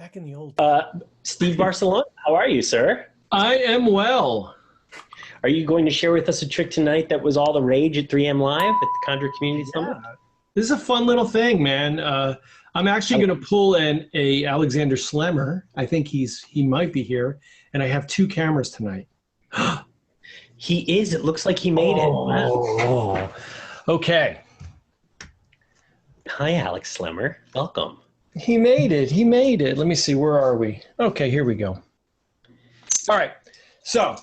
Back in the old Steve Barcelona, how are you, sir? I am well. Are you going to share with us a trick tonight that was all the rage at 3M Live at the Conjure Community Summit? This is a fun little thing, man. I'm actually going to pull in a Alexander Slemmer. I think he might be here, and I have two cameras tonight. He is. It looks like he made it. Wow. Okay. Hi, Alex Slemmer. Welcome. He made it. He made it. Let me see. Where are we? Okay, here we go. All right. So,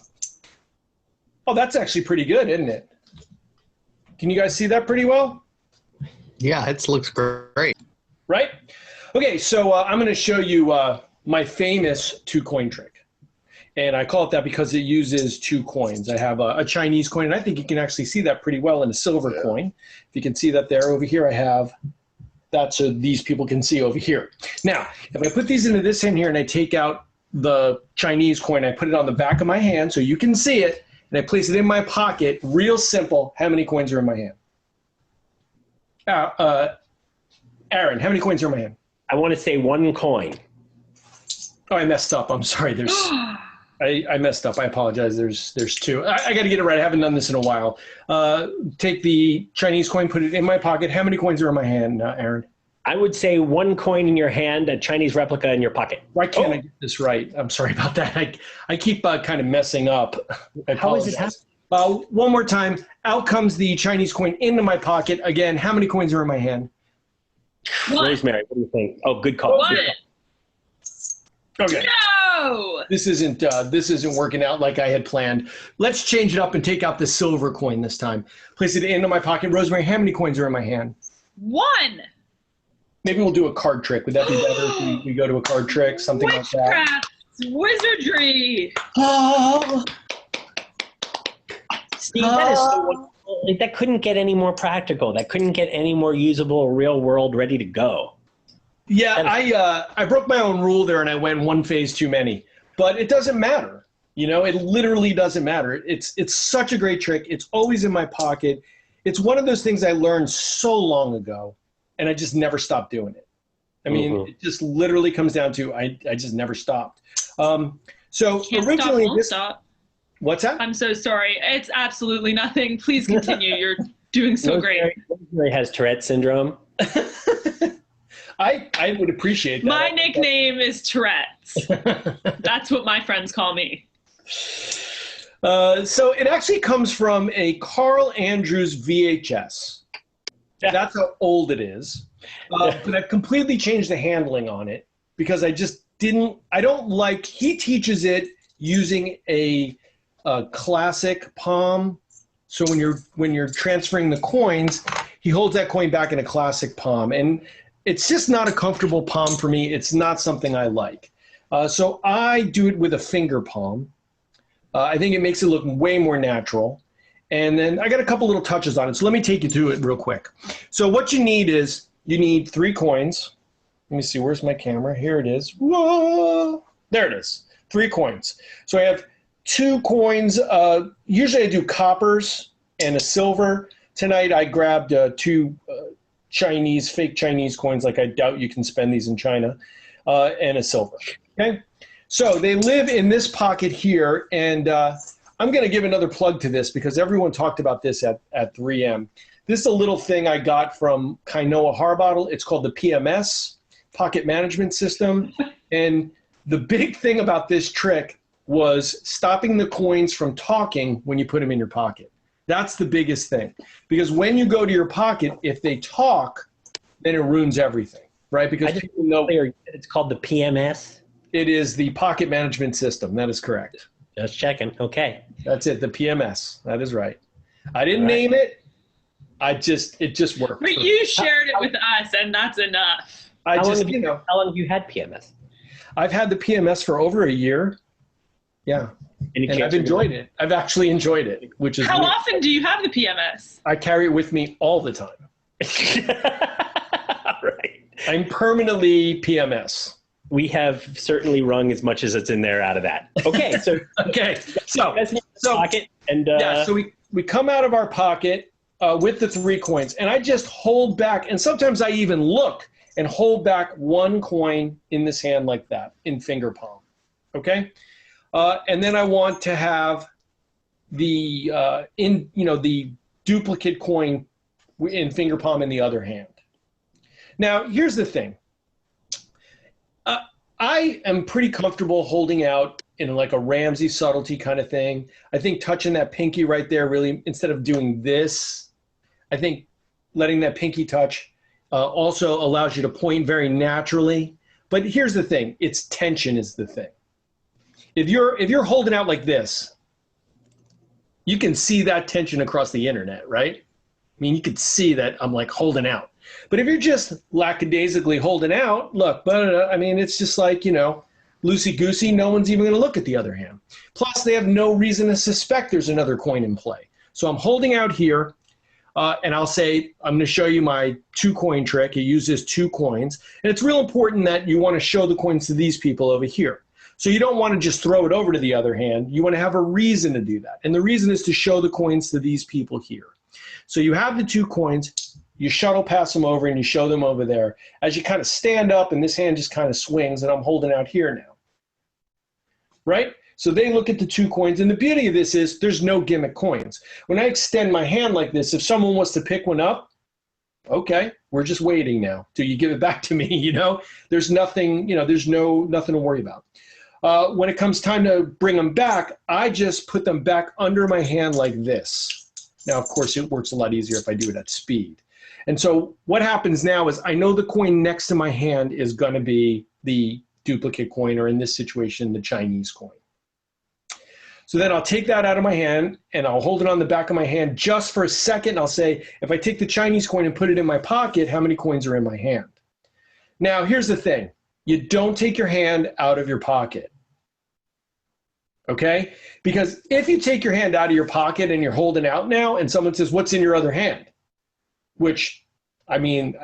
oh, that's actually pretty good, isn't it? Can you guys see that pretty well? Yeah, it looks great. Right? Okay, so I'm going to show you my famous two-coin trick. And I call it that because it uses two coins. I have a Chinese coin, and I think you can actually see that pretty well in a silver coin. If you can see that there. Over here I have that so these people can see over here. Now, if I put these into this hand here and I take out the Chinese coin, I put it on the back of my hand so you can see it, and I place it in my pocket, real simple. How many coins are in my hand? Aaron, how many coins are in my hand? I want to say one coin. Oh, I messed up. I'm sorry. There's, I messed up. I apologize. There's two. I got to get it right. I haven't done this in a while. Take the Chinese coin, put it in my pocket. How many coins are in my hand, Aaron? I would say one coin in your hand, a Chinese replica in your pocket. Why can't I get this right? I'm sorry about that. I keep kind of messing up. How is it happening? One more time. Out comes the Chinese coin into my pocket. Again, how many coins are in my hand? One. Rosemary, what do you think? Oh, good call. One. Okay. No! This isn't working out like I had planned. Let's change it up and take out the silver coin this time. Place it into my pocket. Rosemary, how many coins are in my hand? One. Maybe we'll do a card trick. Would that be better if we go to a card trick, something like that? Wizardry. Oh. Steve, that is so wonderful. That couldn't get any more practical. That couldn't get any more usable, real world, ready to go. Yeah, I broke my own rule there and I went one phase too many. But it doesn't matter. You know, it literally doesn't matter. It's such a great trick. It's always in my pocket. It's one of those things I learned so long ago, and I just never stopped doing it. I mean, it just literally comes down to I just never stopped. So Can't originally stop, won't stop. What's that? I'm so sorry. It's absolutely nothing. Please continue. You're doing so great. Rosemary has Tourette syndrome. I would appreciate that. My nickname is Tourette's. That's what my friends call me. So it actually comes from a Carl Andrews VHS. That's how old it is. But I've completely changed the handling on it because I don't like, he teaches it using a classic palm. So when you're transferring the coins, he holds that coin back in a classic palm. And it's just not a comfortable palm for me. It's not something I like. So I do it with a finger palm. I think it makes it look way more natural. And then I got a couple little touches on it. So let me take you through it real quick. So what you need is, you need 3 coins. Let me see, where's my camera? Here it is. Whoa! There it is, 3 coins. So I have 2 coins. Usually I do coppers and a silver. Tonight I grabbed 2 fake Chinese coins, like I doubt you can spend these in China, and a silver, okay? So they live in this pocket here, and I'm gonna give another plug to this because everyone talked about this at 3M. This is a little thing I got from Kainoa Harbottle. It's called the PMS, Pocket Management System. And the big thing about this trick was stopping the coins from talking when you put them in your pocket. That's the biggest thing. Because when you go to your pocket, if they talk, then it ruins everything, right? Because people know it's called the PMS. It is the Pocket Management System. That is correct. Just checking. Okay. That's it, the PMS. That is right. I didn't name it. It just worked. But you shared it with us, and that's enough. How long have you had PMS? I've had the PMS for over a year. Yeah. And I've enjoyed it. I've actually enjoyed it, which is How often do you have the PMS? I carry it with me all the time. Right. I'm permanently PMS. We have certainly wrung as much as it's in there out of that. Okay, so pocket and so we come out of our pocket with the 3 coins, and I just hold back, and sometimes I even look and hold back one coin in this hand like that in finger palm. Okay? And then I want to have the the duplicate coin in finger palm in the other hand. Now, here's the thing. I am pretty comfortable holding out in like a Ramsey subtlety kind of thing. I think touching that pinky right there really, instead of doing this, I think letting that pinky touch also allows you to point very naturally. But here's the thing, it's tension is the thing. If you're holding out like this, you can see that tension across the internet, right? I mean, you could see that I'm like holding out. But if you're just lackadaisically holding out, look, I mean, it's just like, you know, loosey-goosey, no one's even going to look at the other hand. Plus, they have no reason to suspect there's another coin in play. So I'm holding out here, and I'll say, I'm going to show you my 2-coin trick. It uses 2 coins. And it's real important that you want to show the coins to these people over here. So you don't want to just throw it over to the other hand. You want to have a reason to do that. And the reason is to show the coins to these people here. So you have the 2 coins. You shuttle pass them over and you show them over there. As you kind of stand up and this hand just kind of swings and I'm holding out here now. Right? So they look at the 2 coins, and the beauty of this is there's no gimmick coins. When I extend my hand like this, if someone wants to pick one up, okay, we're just waiting now till you give it back to me, you know? There's nothing, you know, there's nothing to worry about. When it comes time to bring them back, I just put them back under my hand like this. Now, of course, it works a lot easier if I do it at speed. And so what happens now is I know the coin next to my hand is going to be the duplicate coin, or in this situation, the Chinese coin. So then I'll take that out of my hand and I'll hold it on the back of my hand just for a second. I'll say, if I take the Chinese coin and put it in my pocket, how many coins are in my hand? Now, here's the thing. You don't take your hand out of your pocket. Okay? Because if you take your hand out of your pocket and you're holding out now and someone says, what's in your other hand? Which, I mean,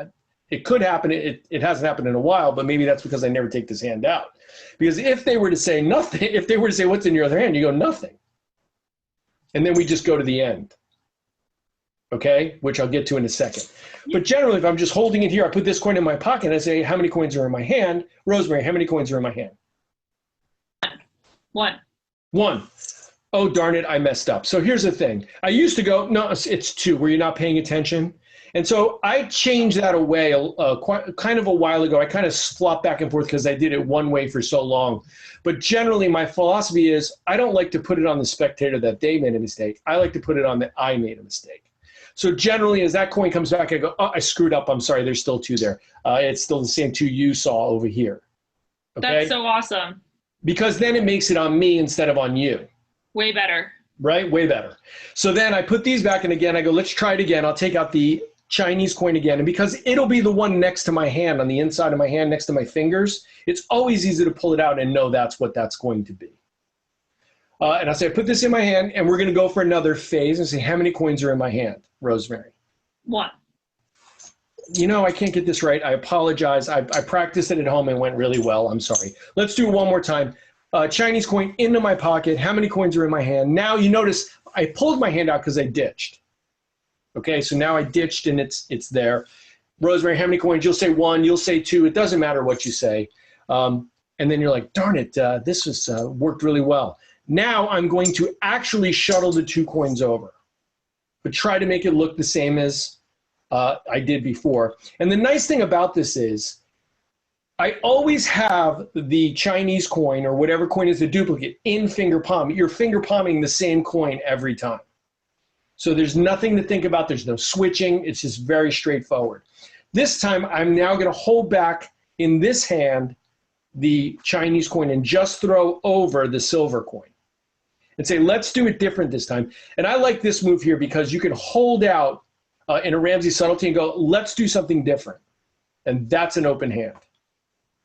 it could happen. It hasn't happened in a while, but maybe that's because I never take this hand out. Because if they were to say nothing, if they were to say, what's in your other hand? You go, nothing. And then we just go to the end. Okay? Which I'll get to in a second. But generally, if I'm just holding it here, I put this coin in my pocket and I say, how many coins are in my hand? Rosemary, how many coins are in my hand? 1. 1. Oh, darn it, I messed up. So here's the thing. I used to go, no, it's 2. Were you not paying attention? And so I changed that away kind of a while ago. I kind of flopped back and forth because I did it one way for so long. But generally, my philosophy is I don't like to put it on the spectator that they made a mistake. I like to put it on that I made a mistake. So generally, as that coin comes back, I go, oh, I screwed up. I'm sorry. There's still 2 there. It's still the same 2 you saw over here. Okay? That's so awesome. Because then it makes it on me instead of on you. Way better. Right? Way better. So then I put these back, and again, I go, let's try it again. I'll take out the Chinese coin again. And because it'll be the one next to my hand, on the inside of my hand, next to my fingers, it's always easy to pull it out and know that's what that's going to be. And I'll say, I put this in my hand, and we're going to go for another phase and say, how many coins are in my hand, Rosemary? 1. You know, I can't get this right. I apologize. I practiced it at home and went really well. I'm sorry. Let's do it one more time. Chinese coin into my pocket. How many coins are in my hand? Now you notice I pulled my hand out because I ditched. Okay, so now I ditched and it's there. Rosemary, how many coins? You'll say 1. You'll say 2. It doesn't matter what you say. And then you're like, darn it, this was worked really well. Now I'm going to actually shuttle the 2 coins over, but try to make it look the same as I did before. And the nice thing about this is I always have the Chinese coin or whatever coin is the duplicate in finger palm. You're finger palming the same coin every time. So there's nothing to think about. There's no switching. It's just very straightforward. This time I'm now going to hold back in this hand the Chinese coin and just throw over the silver coin and say, let's do it different this time. And I like this move here because you can hold out in a Ramsey subtlety and go, let's do something different. And that's an open hand,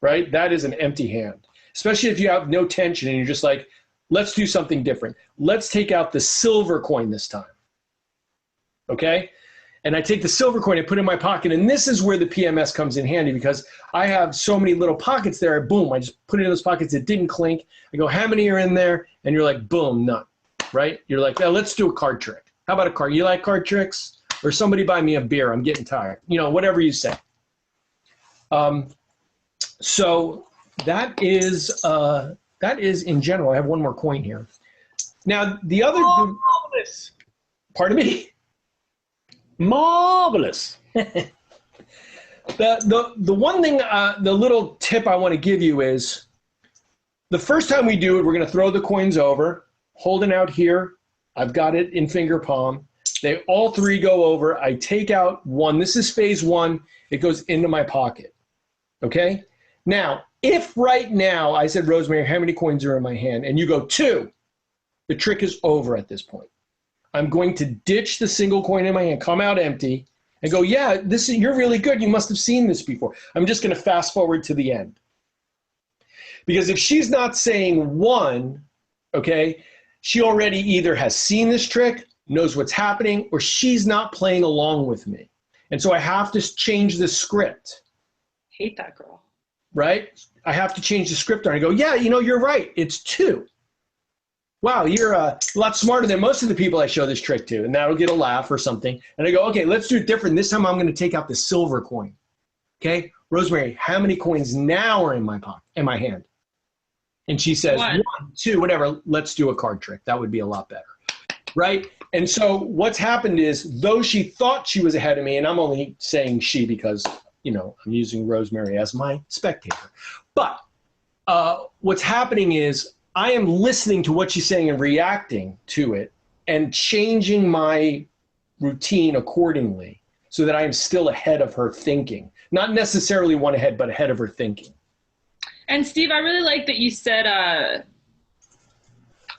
right? That is an empty hand, especially if you have no tension and you're just like, let's do something different. Let's take out the silver coin this time. Okay? And I take the silver coin and put it in my pocket. And this is where the PMS comes in handy because I have so many little pockets there. Boom, I just put it in those pockets. It didn't clink. I go, how many are in there? And you're like, boom, none, right? You're like, well, let's do a card trick. How about a card? You like card tricks? Or somebody buy me a beer. I'm getting tired. You know, whatever you say. So that is in general. I have one more coin here. Now the other. Marvelous. Pardon me. Marvelous. The one thing, the little tip I want to give you is, the first time we do it, we're going to throw the coins over, holding out here. I've got it in finger palm. They all three go over. I take out one. This is phase one. It goes into my pocket. Okay? Now, if right now I said, Rosemary, how many coins are in my hand? And you go 2, the trick is over at this point. I'm going to ditch the single coin in my hand, come out empty, and go, yeah, you're really good. You must have seen this before. I'm just going to fast forward to the end. Because if she's not saying 1, okay, she already either has seen this trick, knows what's happening, or she's not playing along with me. And so I have to change the script. Hate that girl. Right? I have to change the script. And I go, yeah, you're right. It's 2. Wow, you're a lot smarter than most of the people I show this trick to. And that'll get a laugh or something. And I go, okay, let's do it different. This time I'm going to take out the silver coin. Okay? Rosemary, how many coins now are in my pocket, in my hand? And she says, 1, 2, whatever. Let's do a card trick. That would be a lot better. Right? And so what's happened is, though she thought she was ahead of me, and I'm only saying she because, I'm using Rosemary as my spectator. But what's happening is I am listening to what she's saying and reacting to it and changing my routine accordingly so that I am still ahead of her thinking. Not necessarily one ahead, but ahead of her thinking. And Steve, I really like that you said,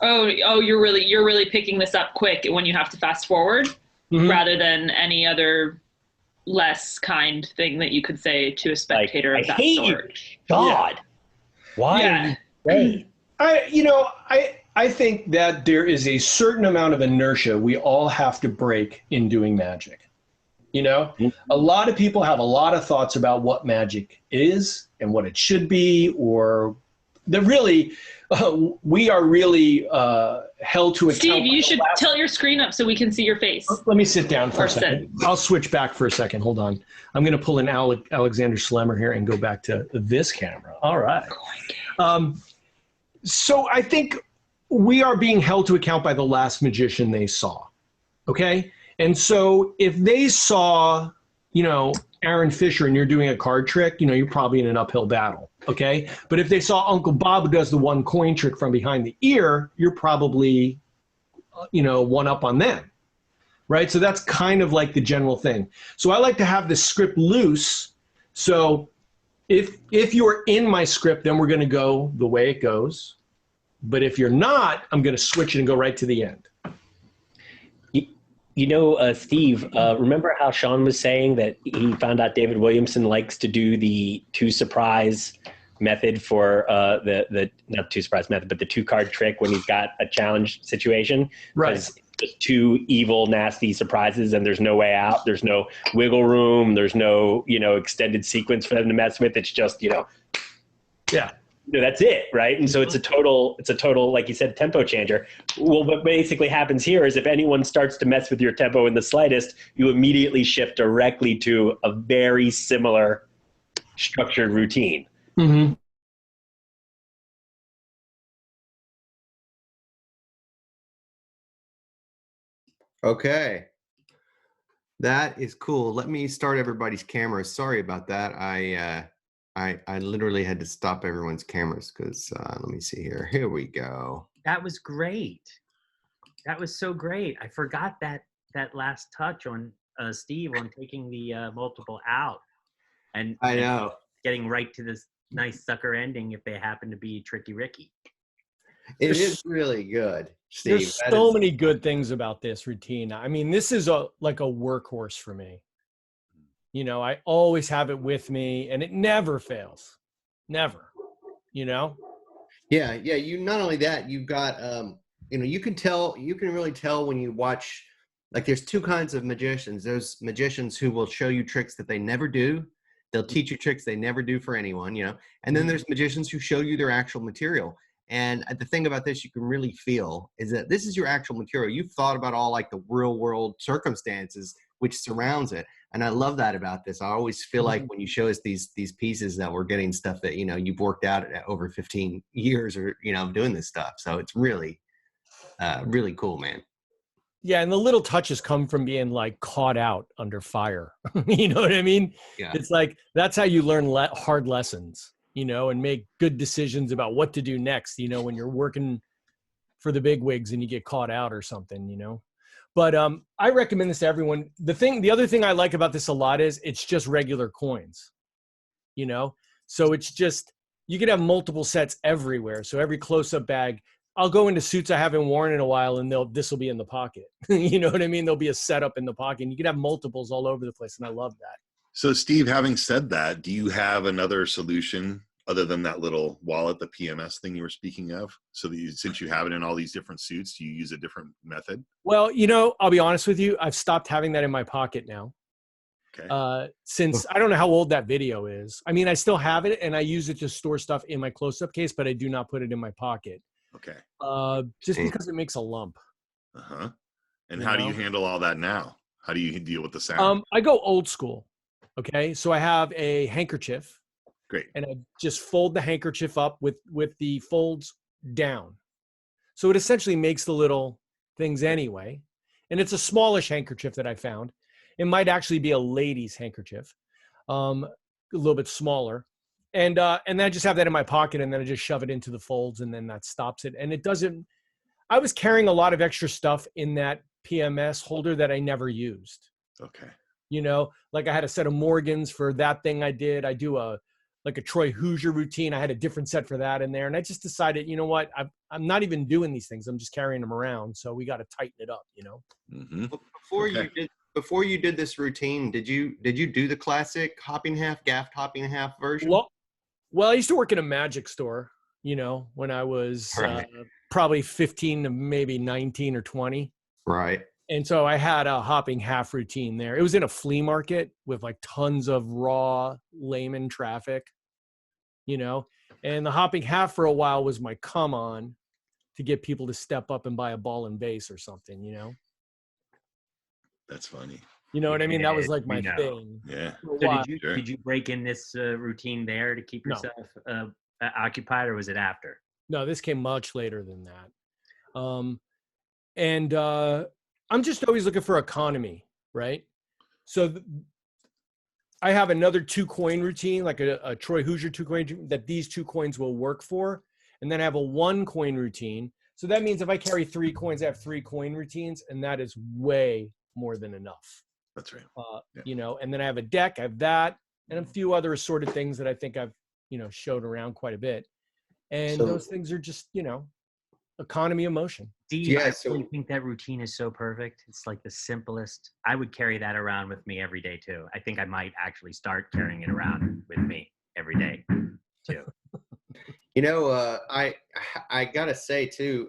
you're really picking this up quick when you have to fast forward, rather than any other less kind thing that you could say to a spectator of that sort. God, yeah. Why are you saying? I think that there is a certain amount of inertia we all have to break in doing magic. A lot of people have a lot of thoughts about what magic is and what it should be, or that really, we are really held to account. Steve, you should tilt your screen up so we can see your face. Let me sit down for a second. I'll switch back for a second. Hold on. I'm going to pull an Alexander Schlemmer here and go back to this camera. All right. So I think we are being held to account by the last magician they saw. Okay? And so if they saw, Aaron Fisher and you're doing a card trick, you're probably in an uphill battle. Okay? But if they saw Uncle Bob who does the 1 coin trick from behind the ear, you're probably, one up on them. Right? So that's kind of like the general thing. So I like to have the script loose. So if you're in my script, then we're going to go the way it goes. But if you're not, I'm going to switch it and go right to the end. Steve, remember how Sean was saying that he found out David Williamson likes to do the 2 surprise method for not 2 surprise method, but the 2 card trick when he's got a challenge situation? Right. Just 2 evil, nasty surprises, and there's no way out. There's no wiggle room. There's no, extended sequence for them to mess with. It's just, yeah. That's it, right? And so it's a total, like you said, tempo changer. Well, what basically happens here is if anyone starts to mess with your tempo in the slightest, you immediately shift directly to a very similar structured routine. Mm-hmm. Okay. That is cool. Let me start everybody's cameras. Sorry about that. I literally had to stop everyone's cameras because let me see here. Here we go. That was great. That was so great. I forgot that last touch on Steve on taking the multiple out, and I know getting right to this nice sucker ending if they happen to be Tricky Ricky. It is really good, Steve. There's so many good things about this routine. I mean, this is like a workhorse for me. I always have it with me and it never fails. Never, Yeah. You, not only that, you've got, you can really tell when you watch, like there's 2 kinds of magicians. There's magicians who will show you tricks that they never do. They'll teach you tricks they never do for anyone, and then there's magicians who show you their actual material. And the thing about this you can really feel is that this is your actual material. You've thought about all like the real world circumstances which surrounds it. And I love that about this. I always feel like when you show us these pieces that we're getting stuff that, you've worked out at over 15 years or, doing this stuff. So it's really, really cool, man. Yeah, and the little touches come from being like caught out under fire. You know what I mean? Yeah. It's like that's how you learn hard lessons, and make good decisions about what to do next, when you're working for the big wigs and you get caught out or something, But I recommend this to everyone. The other thing I like about this a lot is it's just regular coins, So it's just, you could have multiple sets everywhere. So every close-up bag, I'll go into suits I haven't worn in a while and this will be in the pocket. You know what I mean? There'll be a setup in the pocket and you could have multiples all over the place. And I love that. So Steve, having said that, do you have another solution other than that little wallet, the PMS thing you were speaking of? So that since you have it in all these different suits, do you use a different method? Well, I'll be honest with you. I've stopped having that in my pocket now. Okay. Since I don't know how old that video is. I mean, I still have it and I use it to store stuff in my close-up case, but I do not put it in my pocket. Okay. Just because it makes a lump. Uh-huh. And how do you handle all that now? How do you deal with the sound? I go old school. Okay. So I have a handkerchief. Great. And I just fold the handkerchief up with the folds down. So it essentially makes the little things anyway. And it's a smallish handkerchief that I found. It might actually be a lady's handkerchief, a little bit smaller. And then I just have that in my pocket and then I just shove it into the folds and then that stops it. And it doesn't, I was carrying a lot of extra stuff in that PMS holder that I never used. Okay. Like I had a set of Morgans for that thing I did. I do a Troy Hoosier routine. I had a different set for that in there. And I just decided, you know what, I'm not even doing these things. I'm just carrying them around. So we got to tighten it up, Mm-hmm. Before you did this routine, did you do the classic hopping half, gaffed hopping half version? Well, I used to work in a magic store, when I was probably 15 to maybe 19 or 20. Right. And so I had a hopping half routine there. It was in a flea market with like tons of raw layman traffic, and the hopping half for a while was my come on to get people to step up and buy a ball and base or something, That's funny. You know what I mean? That was like my thing. Yeah. So did you break in this routine there to keep yourself occupied, or was it after? No, this came much later than that. And I'm just always looking for economy, right? So I have another 2-coin routine, like a Troy Hoosier 2-coin that these 2 coins will work for. And then I have a 1-coin routine. So that means if I carry 3 coins, I have 3 coin routines, and that is way more than enough. That's right. And then I have a deck, I have that, and a few other assorted things that I think I've, showed around quite a bit. And those things are just, economy of motion. Steve, I really think that routine is so perfect. It's like the simplest. I would carry that around with me every day too. I think I might actually start carrying it around with me every day too. I gotta say too,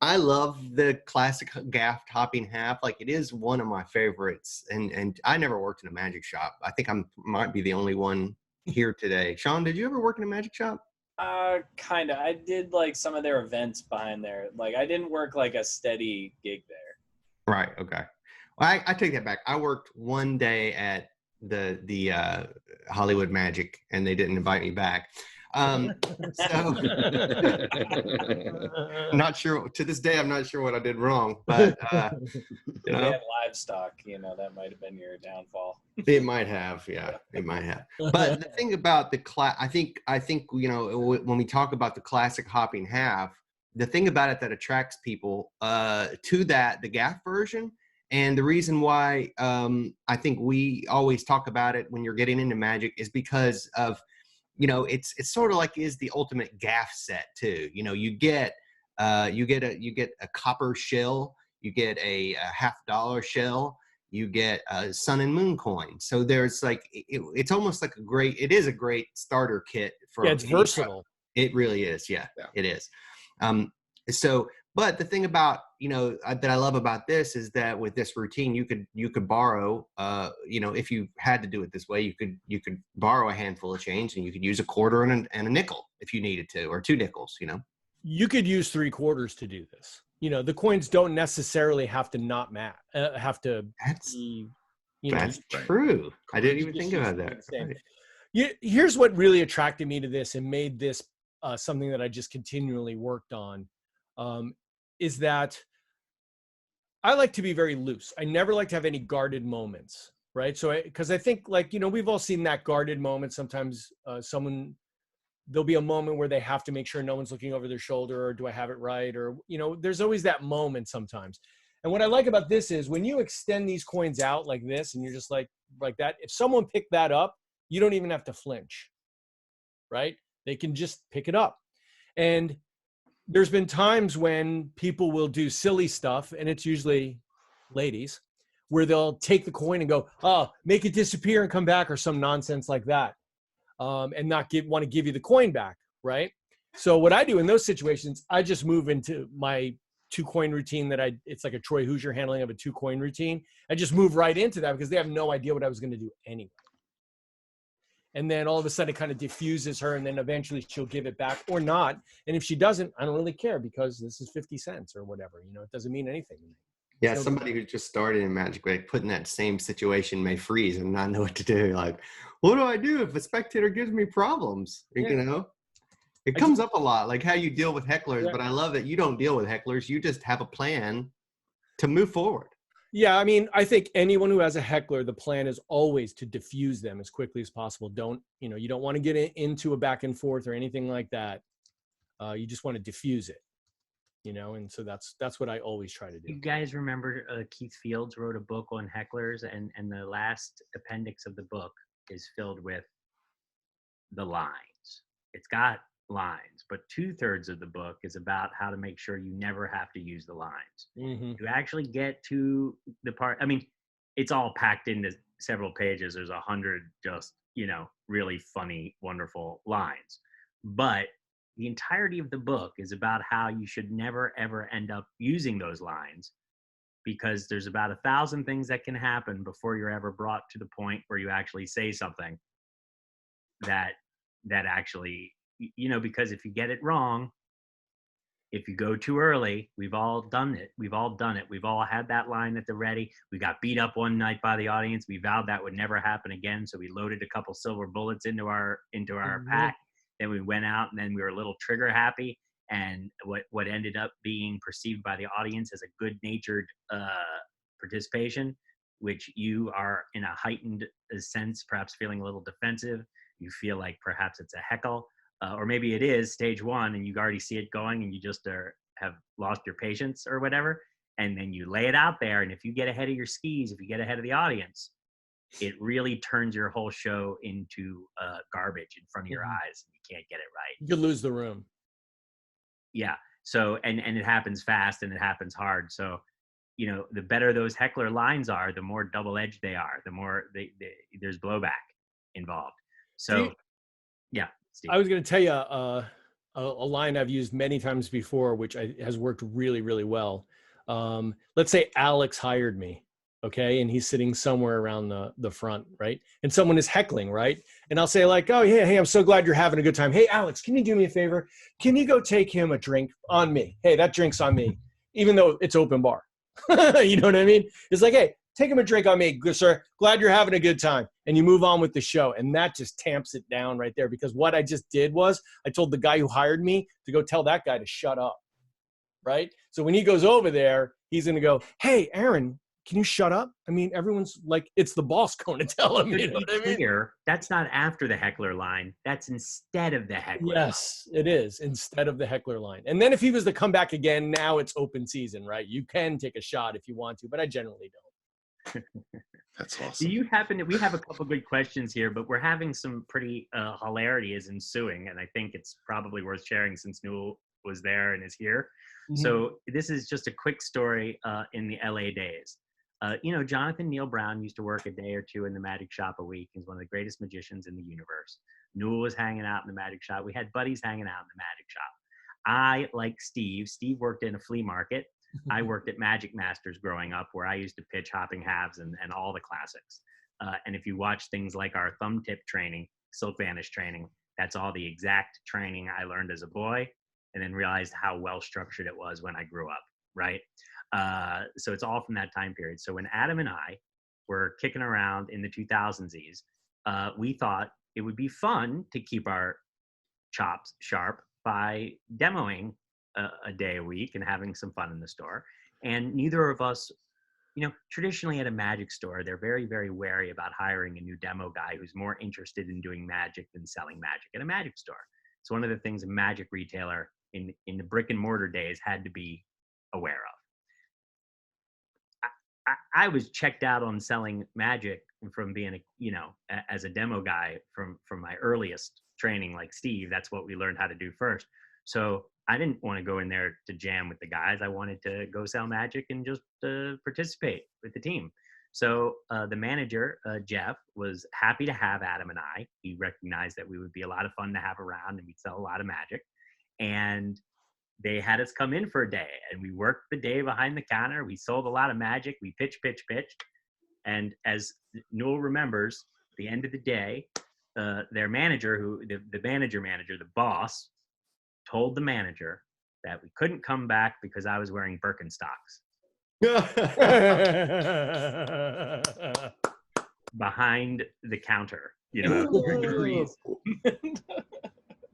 I love the classic gaffed hopping half. Like it is one of my favorites. And I never worked in a magic shop. I think might be the only one here today. Sean, did you ever work in a magic shop? Kind of. I did like some of their events behind there. Like I didn't work like a steady gig there. Right. Okay. Well, I take that back. I worked one day at the Hollywood Magic and they didn't invite me back. So not sure to this day, I'm not sure what I did wrong, but They had livestock, that might have been your downfall. It might have. Yeah, it might have. But the thing about the I think, when we talk about the classic hopping half, the thing about it that attracts people to the gaff version, and the reason why I think we always talk about it when you're getting into magic is because of, it's sort of like is the ultimate gaff set too. You get a copper shell, you get a $50 shell, you get a sun and moon coin. So there's like it's almost like it is a great starter kit for. Yeah, it's versatile. It really is. Yeah, it is. But the thing about, that I love about this is that with this routine, you could borrow, if you had to do it this way, you could borrow a handful of change and you could use a quarter and a nickel if you needed to, or 2 nickels, You could use 3 quarters to do this. The coins don't necessarily have to be You know, That's true. I didn't even think about that. Right. Here's what really attracted me to this and made this something that I just continually worked on, is that I like to be very loose. I never like to have any guarded moments, right? So, because I think, like, you know, we've all seen that guarded moment. Sometimes there'll be a moment where they have to make sure no one's looking over their shoulder, or do I have it right? Or, you know, there's always that moment sometimes. And what I like about this is when you extend these coins out like this, and you're just like that, if someone picked that up, you don't even have to flinch, right? They can just pick it up. And there's been times when people will do silly stuff, and it's usually ladies, where they'll take the coin and go, oh, make it disappear and come back, or some nonsense like that, and not want to give you the coin back, right? So what I do in those situations, I just move into my 2-coin routine it's like a Troy Hoosier handling of a 2-coin routine. I just move right into that because they have no idea what I was going to do anyway. And then all of a sudden it kind of diffuses her, and then eventually she'll give it back or not. And if she doesn't, I don't really care, because this is 50 cents or whatever, you know, it doesn't mean anything to me. Yeah, So somebody who just started in Magic, like, put in that same situation may freeze and not know what to do. Like, what do I do if a spectator gives me problems? You know, it comes up a lot, like how you deal with hecklers. But I love that you don't deal with hecklers. You just have a plan to move forward. Yeah, I mean, I think anyone who has a heckler, the plan is always to diffuse them as quickly as possible. You don't want to get into a back and forth or anything like that. You just want to diffuse it, you know, and so that's what I always try to do. You guys remember Keith Fields wrote a book on hecklers, and the last appendix of the book is filled with the lines. It's got lines, but 2/3 of the book is about how to make sure you never have to use the lines. Mm-hmm. To actually get to the part, I mean, it's all packed into several pages. There's 100 just, you know, really funny, wonderful lines. But the entirety of the book is about how you should never, ever end up using those lines, because there's about 1,000 things that can happen before you're ever brought to the point where you actually say something that actually, you know, because if you get it wrong, if you go too early, we've all done it. We've all done it. We've all had that line at the ready. We got beat up one night by the audience. We vowed that would never happen again. So we loaded a couple silver bullets into our pack. Then we went out, and then we were a little trigger happy. And what ended up being perceived by the audience as a good-natured participation, which you are in a heightened sense, perhaps feeling a little defensive. You feel like perhaps it's a heckle. Or maybe it is stage 1 and you already see it going, and you just have lost your patience or whatever. And then you lay it out there. And if you get ahead of your skis, if you get ahead of the audience, it really turns your whole show into garbage in front of your eyes. And you can't get it right. You lose the room. Yeah. So, and it happens fast and it happens hard. So, you know, the better those heckler lines are, the more double-edged they are, the more there's blowback involved. So, yeah. Steve. I was going to tell you a line I've used many times before, which has worked really, really well. Let's say Alex hired me, okay, and he's sitting somewhere around the front, right? And someone is heckling, right? And I'll say like, oh, yeah, hey, I'm so glad you're having a good time. Hey, Alex, can you do me a favor? Can you go take him a drink on me? Hey, that drink's on me, even though it's open bar. You know what I mean? It's like, hey, take him a drink on me, good sir. Glad you're having a good time. And you move on with the show. And that just tamps it down right there, because what I just did was I told the guy who hired me to go tell that guy to shut up, right? So when he goes over there, he's going to go, hey, Aaron, can you shut up? I mean, everyone's like, it's the boss going to tell him. You know what I mean? That's not after the heckler line. That's instead of the heckler Yes, line. It is instead of the heckler line. And then if he was to come back again, now it's open season, right? You can take a shot if you want to, but I generally don't. That's awesome. Do you happen to, we have a couple good questions here, but we're having some pretty hilarity is ensuing. And I think it's probably worth sharing since Newell was there and is here. Mm-hmm. So this is just a quick story in the LA days. You know, Jonathan Neal Brown used to work a day or two in the magic shop a week. He's one of the greatest magicians in the universe. Newell was hanging out in the magic shop. We had buddies hanging out in the magic shop. I, like Steve worked in a flea market. I worked at Magic Masters growing up, where I used to pitch hopping halves and all the classics. And if you watch things like our thumb tip training, Silk Vanish training, that's all the exact training I learned as a boy, and then realized how well structured it was when I grew up, right? So it's all from that time period. So when Adam and I were kicking around in the 2000s, we thought it would be fun to keep our chops sharp by demoing a day a week and having some fun in the store. And neither of us, traditionally at a magic store, they're very, very wary about hiring a new demo guy who's more interested in doing magic than selling magic at a magic store. It's one of the things a magic retailer in the brick and mortar days had to be aware of. I was checked out on selling magic from being as a demo guy from my earliest training, like Steve. That's what we learned how to do first. So I didn't want to go in there to jam with the guys. I wanted to go sell magic and just participate with the team. So the manager, Jeff, was happy to have Adam and I. He recognized that we would be a lot of fun to have around and we'd sell a lot of magic. And they had us come in for a day, and we worked the day behind the counter. We sold a lot of magic. We pitched. And as Newell remembers, at the end of the day, their manager, the manager, the boss, told the manager that we couldn't come back because I was wearing Birkenstocks behind the counter, 100 degrees.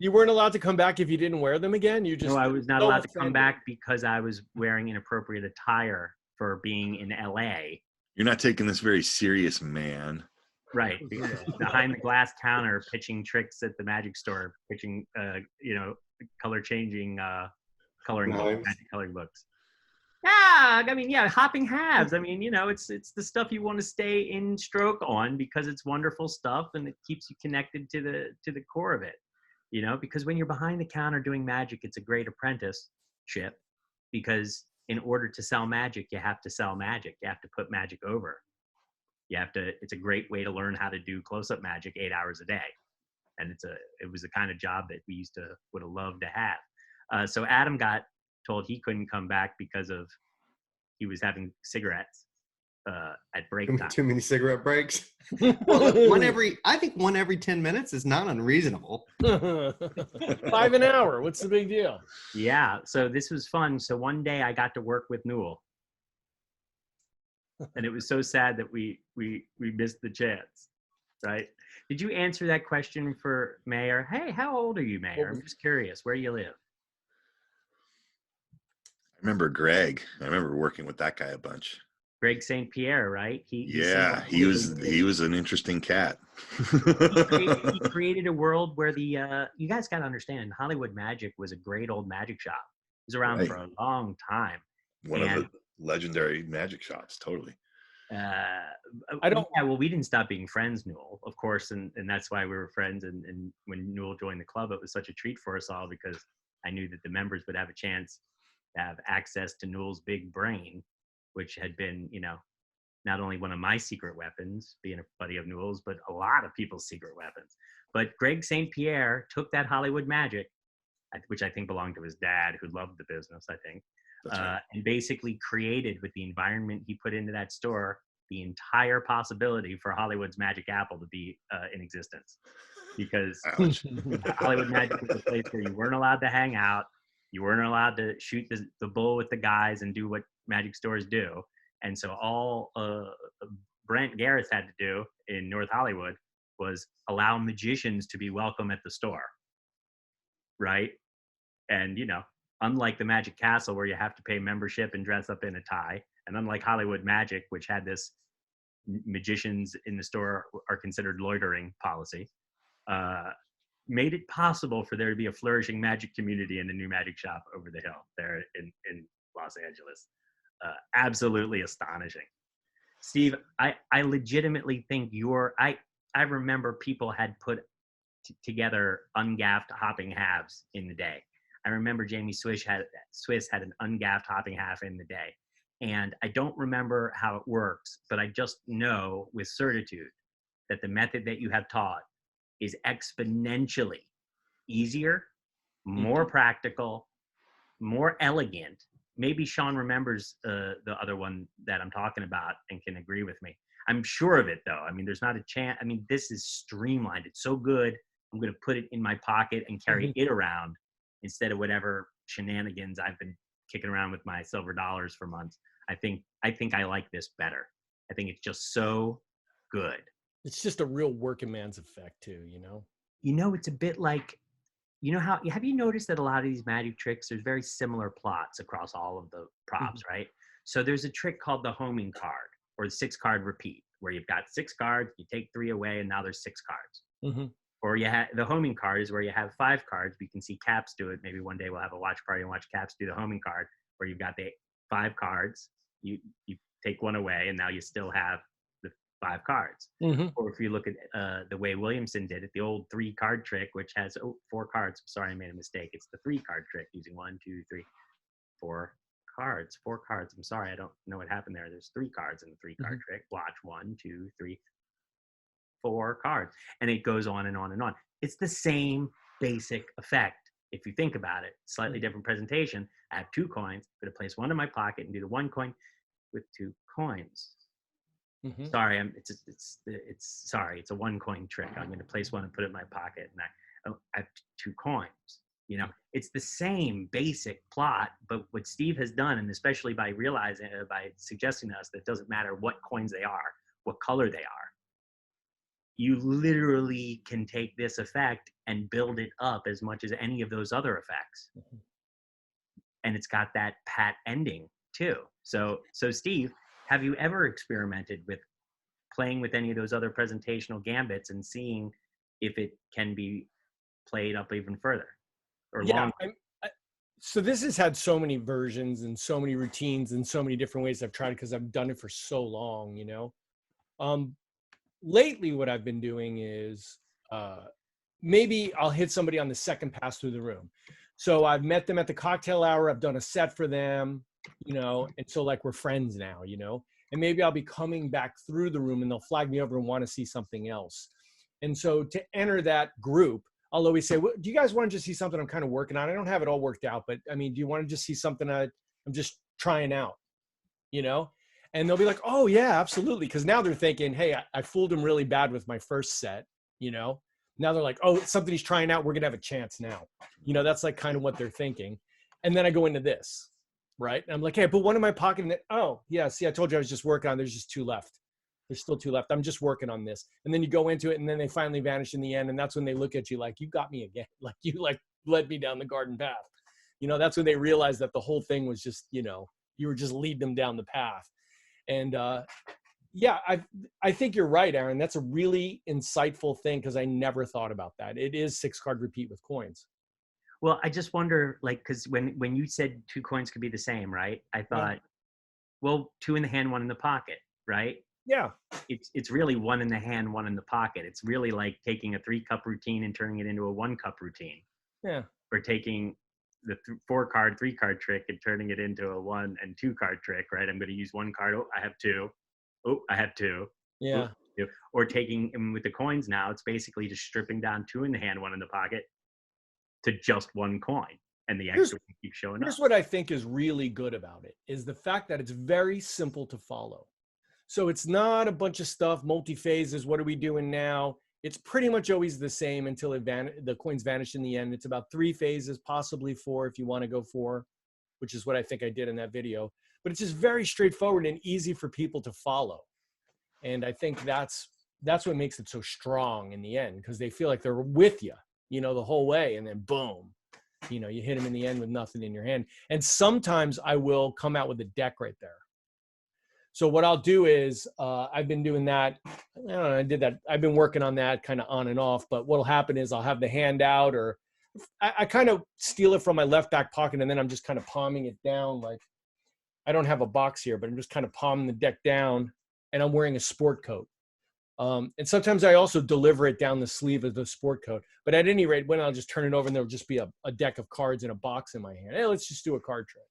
You weren't allowed to come back if you didn't wear them again? No, I was not allowed to come back because I was wearing inappropriate attire for being in LA. You're not taking this very serious, man. Right. Behind the glass counter, pitching tricks at the magic store, pitching, color changing, coloring books, magic coloring books. Yeah, hopping halves. It's the stuff you want to stay in stroke on because it's wonderful stuff and it keeps you connected to the core of it. Because when you're behind the counter doing magic, it's a great apprenticeship because in order to sell magic, you have to sell magic. You have to put magic over. It's a great way to learn how to do close-up magic 8 hours a day. And it was the kind of job that we would have loved to have. So Adam got told he couldn't come back because he was having cigarettes at break time. Too many cigarette breaks. Well, I think one every 10 minutes is not unreasonable. 5 an hour. What's the big deal? Yeah. So this was fun. So one day I got to work with Newell. And it was so sad that we missed the chance, right? Did you answer that question for Mayor? Hey, how old are you, Mayor? I'm just curious. Where do you live? I remember Greg. I remember working with that guy a bunch. Greg St. Pierre, right? He was an interesting cat. he created a world where you guys got to understand, Hollywood Magic was a great old magic shop. It was around for a long time. One of the legendary magic shops, totally. We didn't stop being friends, Newell, of course, and that's why we were friends. And when Newell joined the club, it was such a treat for us all because I knew that the members would have a chance to have access to Newell's big brain, which had been, not only one of my secret weapons, being a buddy of Newell's, but a lot of people's secret weapons. But Greg St. Pierre took that Hollywood magic, which I think belonged to his dad, who loved the business, I think. Right. And basically created, with the environment he put into that store, the entire possibility for Hollywood's Magic Apple to be in existence. Because Hollywood Magic was a place where you weren't allowed to hang out, you weren't allowed to shoot the bull with the guys and do what magic stores do. And so all Brent Gareth had to do in North Hollywood was allow magicians to be welcome at the store, right? And, unlike the Magic Castle, where you have to pay membership and dress up in a tie, and unlike Hollywood Magic, which had this magicians in the store are considered loitering policy, made it possible for there to be a flourishing magic community in the new magic shop over the hill there in Los Angeles. Absolutely astonishing. Steve, I legitimately think I remember people had put together ungaffed hopping halves in the day. I remember Jamie Swiss had an ungaffed hopping half in the day. And I don't remember how it works, but I just know with certitude that the method that you have taught is exponentially easier, more practical, more elegant. Maybe Sean remembers the other one that I'm talking about and can agree with me. I'm sure of it, though. There's not a chance. This is streamlined. It's so good. I'm going to put it in my pocket and carry it around instead of whatever shenanigans I've been kicking around with my silver dollars for months. I think I like this better. I think it's just so good. It's just a real working man's effect too, It's a bit like, have you noticed that a lot of these magic tricks, there's very similar plots across all of the props, right? So there's a trick called the homing card or the 6-card repeat, where you've got 6 cards, you take 3 away, and now there's 6 cards. Or you have the homing card is where you have 5 cards. We can see Caps do it. Maybe one day we'll have a watch party and watch Caps do the homing card, where you've got the 5 cards, you take 1 away, and now you still have the 5 cards. Or if you look at the way Williamson did it, the old 3-card trick, which has 4 cards. Sorry, I made a mistake. It's the 3-card trick using 1, 2, 3, 4 cards. 4 cards. I'm sorry, I don't know what happened there. There's 3 cards in the 3-card trick. Watch 1, 2, 3, 4 cards, and it goes on and on and on. It's the same basic effect if you think about it. Slightly different presentation. I have 2 coins. I'm going to place 1 in my pocket and do the 1 coin with 2 coins. Sorry, it's a 1 coin trick. I'm going to place 1 and put it in my pocket, and I have 2 coins. It's the same basic plot, but what Steve has done, and especially by suggesting to us that it doesn't matter what coins they are, what color they are, you literally can take this effect and build it up as much as any of those other effects. And it's got that pat ending too. So Steve, have you ever experimented with playing with any of those other presentational gambits and seeing if it can be played up even further or longer? So this has had so many versions and so many routines and so many different ways I've tried it because I've done it for so long, Lately, what I've been doing is maybe I'll hit somebody on the second pass through the room. So I've met them at the cocktail hour. I've done a set for them, and so like we're friends now, and maybe I'll be coming back through the room and they'll flag me over and want to see something else. And so to enter that group, I'll always say, well, do you guys want to just see something I'm kind of working on? I don't have it all worked out, but I mean, do you want to just see something I'm just trying out, And they'll be like, oh, yeah, absolutely. Because now they're thinking, hey, I fooled him really bad with my first set, Now they're like, oh, it's something he's trying out. We're going to have a chance now. That's like kind of what they're thinking. And then I go into this, right? And I'm like, hey, I put 1 in my pocket. And then, oh, yeah, see, I told you I was just working on it. There's just 2 left. There's still 2 left. I'm just working on this. And then you go into it, and then they finally vanish in the end. And that's when they look at you like, you got me again. Like, you led me down the garden path. That's when they realize that the whole thing was just, you were just leading them down the path. And I think you're right, Aaron. That's a really insightful thing because I never thought about that. It is 6-card repeat with coins. Well, I just wonder, because when you said 2 coins could be the same, right? I thought, well, 2 in the hand, 1 in the pocket, right? Yeah. It's really 1 in the hand, 1 in the pocket. It's really like taking a 3-cup routine and turning it into a 1-cup routine. Yeah. Or taking the 4-card, 3-card trick and turning it into a 1 and 2-card trick, right? I'm going to use 1 card. Oh, I have 2. Oh, I have 2. Yeah. Oh, 2. Or taking, and with the coins now, it's basically just stripping down 2 in the hand, 1 in the pocket to just 1 coin. And the extra keeps showing up. Here's what I think is really good about it is the fact that it's very simple to follow. So it's not a bunch of stuff, multi-phases. What are we doing now? It's pretty much always the same until the coins vanish in the end. It's about 3 phases, possibly 4 if you want to go 4, which is what I think I did in that video. But it's just very straightforward and easy for people to follow. And I think that's what makes it so strong in the end, because they feel like they're with you, the whole way. And then boom, you hit them in the end with nothing in your hand. And sometimes I will come out with a deck right there. So what I'll do is I've been doing that. I don't know, I did that. I've been working on that kind of on and off. But what'll happen is I'll have the hand out, or I kind of steal it from my left back pocket, and then I'm just kind of palming it down. Like, I don't have a box here, but I'm just kind of palming the deck down, and I'm wearing a sport coat. And sometimes I also deliver it down the sleeve of the sport coat. But at any rate, when I'll just turn it over, and there'll just be a deck of cards in a box in my hand. Hey, let's just do a card trick.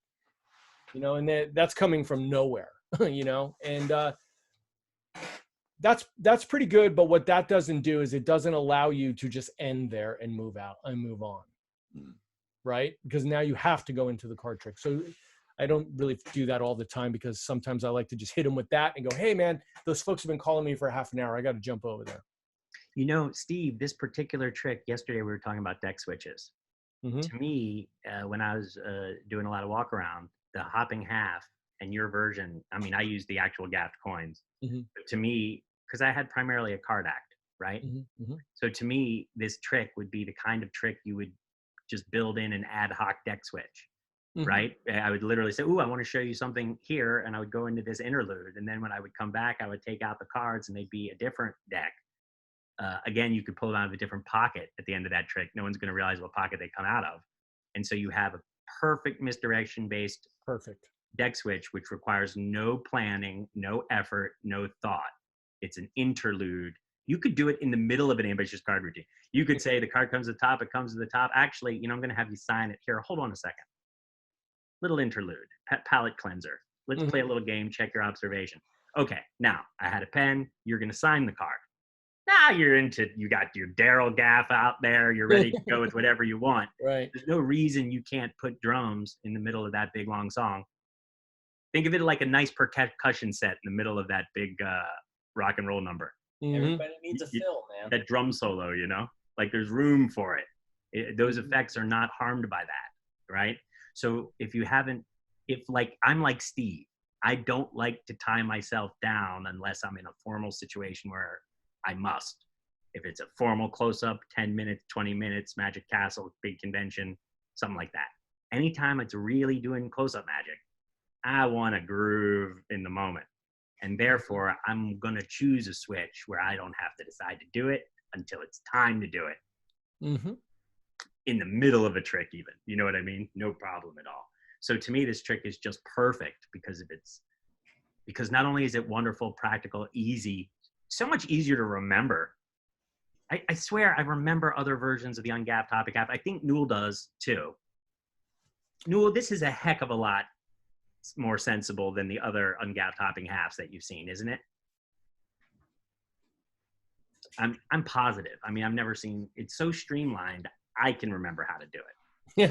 And that's coming from nowhere. And that's pretty good. But what that doesn't do is it doesn't allow you to just end there and move out and move on. Right? Because now you have to go into the card trick. So I don't really do that all the time, because sometimes I like to just hit them with that and go, hey man, those folks have been calling me for half an hour. I got to jump over there. Steve, this particular trick, yesterday we were talking about deck switches. To me, when I was doing a lot of walk around, the hopping half and your version, I mean, I use the actual gaffed coins. Mm-hmm. But to me, because I had primarily a card act, right? Mm-hmm. Mm-hmm. So to me, this trick would be the kind of trick you would just build in an ad hoc deck switch, Mm-hmm. right? I would literally say, "Ooh, I want to show you something here," and I would go into this interlude, and then when I would come back, I would take out the cards, and they'd be a different deck. Again, you could pull them out of a different pocket at the end of that trick. No one's going to realize what pocket they come out of, and so you have a perfect misdirection-based Perfect deck switch, which requires no planning, no effort, no thought. It's an interlude. You could do it in the middle of an ambitious card routine. You could say the card comes to the top, it comes to the top. Actually, I'm going to have you sign it here. Hold on a second. Little interlude, palette cleanser. Let's play a little game, check your observation. Okay, now I had a pen. You're going to sign the card. Now you got your Daryl Gaff out there. You're ready to go with whatever you want. right. There's no reason you can't put drums in the middle of that big long song. Think of it like a nice percussion set in the middle of that big rock and roll number. Mm-hmm. Everybody needs a fill, man. That drum solo, like there's room for it. Those effects are not harmed by that, right? So I'm like Steve, I don't like to tie myself down unless I'm in a formal situation where I must. If it's a formal close-up, 10 minutes, 20 minutes, Magic Castle, big convention, something like that. Anytime it's really doing close-up magic, I want to groove in the moment. And therefore, I'm going to choose a switch where I don't have to decide to do it until it's time to do it. Mm-hmm. In the middle of a trick even. You know what I mean? No problem at all. So to me, this trick is just perfect because not only is it wonderful, practical, easy, so much easier to remember. I swear I remember other versions of the ungapped topic half. I think Newell does too. Newell, this is a heck of a lot more sensible than the other ungapped topping halves that you've seen, isn't it? I'm positive. I mean, I've never seen it's so streamlined. I can remember how to do it.